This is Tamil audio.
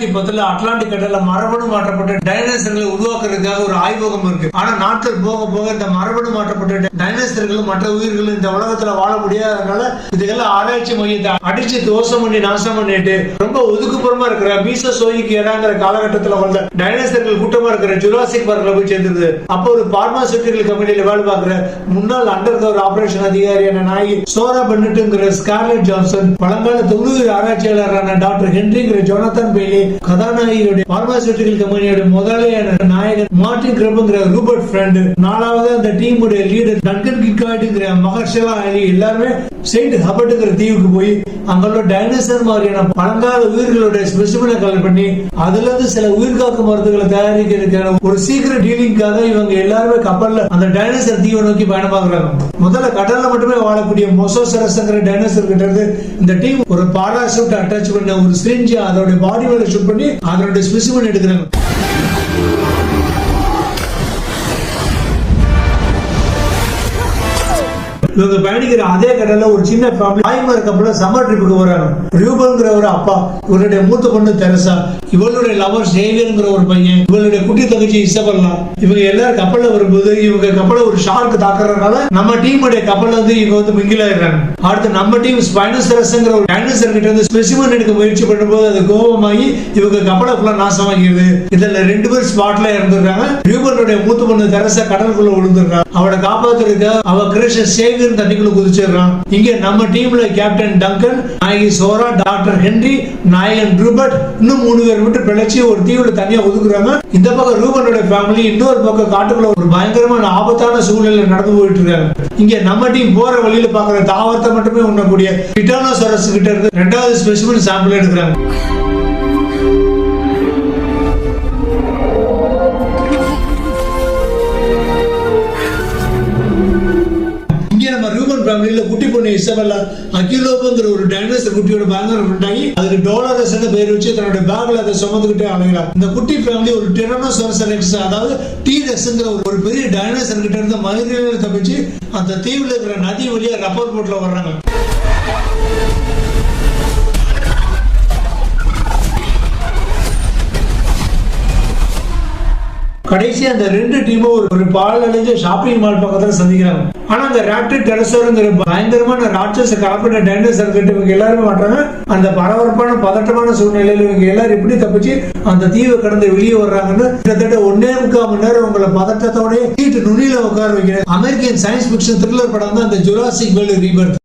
2010 அட்லாண்டிக் கடல்ல மரபணு மாற்றப்பட்ட டைனோசர்களை உருவாக்குறதுக்காக ஒரு ஆய்வகம் இருக்கு. ஆனா நாட்கள் போக போக இந்த மரபணு மாற்றப்பட்ட டைனோசர்களும் மற்ற உயிர்களும் இந்த உலகத்துல வாழ முடியாதனால இதுக்கெல்லாம் ஆராய்ச்சி மையத்தை அடிச்சு தோசம் பண்ணி நாசம் பண்ணிட்டு ரொம்ப ஒதுக்குப்புறமா இருக்கிற மீசோசோயிக் ஏராங்கிற காலகட்டத்தில் வந்த டைனோசர்கள் கூட்டமா இருக்கிற ஜுராசிக் பார்க்ல போய் சேர்ந்தது. அப்போ ஒரு பார்மாசூட்டிக்கல் கம்பெனியில வேலை பார்க்கிற முன்னாள் அண்டர் கவர் ஆபரேஷன் அதிகாரியான நாயகி சோரா பென்னட்டுங்கிற ஸ்கார்லெட் ஜான்சன், பழங்கால தொழுகை ஆராய்ச்சியாளரான டாக்டர் ஹென்ரிங்கிற ஜோனத்தன் பெய்லி, கதாநாயகியுடைய பார்மாசூட்டிக்கல் கம்பெனியோட முதலாளியான நாயகன் மார்டின் கிரப்ங்கிற ரூபர்ட் ஃப்ரெண்ட், நாலாவது அந்த டீமுடைய லீடர் டங்கன் கிக்காய்டுங்கிற மகர்ஷலா அலி எல்லாருமே செயின்ட் ஹபர்ட்ங்கிற தீவுக்கு போய் அங்குள்ள டைனோசர் மாதிரியான பழங்கால உயிர்களுடைய ஸ்பெசிமெனை கலெக்ட் பண்ணி அதுல இருந்து சில உயிர்காக்கும் மருந்துகளை தயாரிக்கிறதுக்கான ஒரு சீக்கிரம் டீலிங்காக இவங்க எல்லாருமே கப்பல்ல அந்த டைனோசர் தீவை நோக்கி பயணமாக்குறாங்க. முதல்ல கடல்ல மட்டுமே வாழக்கூடிய மொசோசரஸ்ங்கிற டைனோசர் கிட்ட இருந்து இந்த டீம் ஒரு பாராசூட் அட்டாச் பண்ண ஒரு சிரிஞ்சு அதோட பாடி மேல ஷூட் பண்ணி அதோட ஸ்பெசிமென் எடுக்கிறாங்க. இவங்க பயணிக்கிற அதே கடல்ல ஒரு சின்ன ஃபேமிலி தாய்மார் கப்பல சம்மர் ட்ரிப்புக்கு வராங்க. ரூபன்ங்கிற ஒரு அப்பா, இவருடைய மூத்த பொண்ணு தெரசா, இவளுடைய லவர் சேவியர்ங்கிற ஒரு பையன், இவளுடைய குட்டி தங்கச்சி இசபெல்லா, இவங்க எல்லாரும் கப்பல்ல வரும்போது இவங்க கப்பல ஒரு ஷார்க் தாக்குறதுனால நம்ம டீமுடைய கப்பல்ல வந்து இவங்க வந்து மிங்கில் ஆயிடுறாங்க. அடுத்து நம்ம டீம் ஸ்பைனோசரஸ்ங்கிற ஒரு டைனோசர் கிட்ட இருந்து ஸ்பெசிமென் எடுக்க முயற்சி பண்ணும்போது அது கோபமாகி இவங்க கப்பலை ஃபுல்லா நாசமாகிறது. இதுல 2 பேர் ஸ்பாட்ல இறந்துடுறாங்க. ரூபனுடைய மூத்த பொண்ணு தெரசா கடலுக்குள்ள விழுந்துடுறாங்க. அவளை காப்பாத்துறதுக்கு அவ கிறிஸ்டியன் சேவியர் தண்ணிக்குள்ள குதிச்சிடுறான். இங்க நம்ம டீம்ல கேப்டன் டங்கன், நாயகி சோரா, டாக்டர் ஹென்றி, நாயகன் ரூபர்ட் இன்னும் 3 பேர் விட்டு பிழைச்சி ஒரு தீவுல தனியா ஒதுக்குறாங்க. இந்த பக்கம் ரூபனோட ஃபேமிலி இன்னொரு பக்கம் காட்டுக்குள்ள ஒரு பயங்கரமான ஆபத்தான சூழ்நிலை நடந்து போயிட்டு இருக்காங்க. இங்க நம்ம டீம் போற வழியில பாக்குற தாவரத்தை மட்டுமே உண்ணக்கூடிய டிட்டானோசரஸ் கிட்ட இருந்து 2வது ஸ்பெசிமென் சாம்பிள் எடுக்கிறாங்க. குட்டி பொண்ணு இசபெல்லா அகிலோபுங்கிற ஒரு டைனோசர் குட்டியோட பயங்கர ஃப்ரெண்டாகி அதுக்கு டோலரஸ் பேர் வச்சு தன்னோட பேக்ல அதை சுமந்துகிட்டே அலைகிறார். இந்த குட்டி ஃபேமிலி ஒரு டிரானோசாரஸ் ரெக்ஸ், அதாவது டீரெக்ஸ்ங்கிற ஒரு பெரிய டைனோசர் கிட்ட இருந்து மதுரையில தப்பிச்சு அந்த தீவுல இருக்கிற நதி வழியா ரப்பர் போட்ல வர்றாங்க. கடைசி அந்த 2 டீமும் ஒரு பால் அடைஞ்ச ஷாப்பிங் மால் பக்கத்துல சந்திக்கிறாங்க. ஆனா அந்த ராப்டர் டெரசோருங்கிற பயங்கரமான ராட்சச கலப்பின டைனோசர் கிட்ட இவங்க எல்லாருமே மாட்டாங்க. அந்த பரபரப்பான பதட்டமான சூழ்நிலையில இவங்க எல்லாரும் எப்படி தப்பிச்சு அந்த தீவை கடந்து வெளியே வர்றாங்கன்னு கிட்டத்தட்ட 1.25 மணி நேரம் உங்களை பதட்டத்தோட சீட்டு நுனியில உட்கார வைக்கிற அமெரிக்கன் சயின்ஸ் பிக்ஷன் த்ரில்லர் படம் தான் அந்த ஜுராசிக் வேர்ல்ட் ரீபர்த்.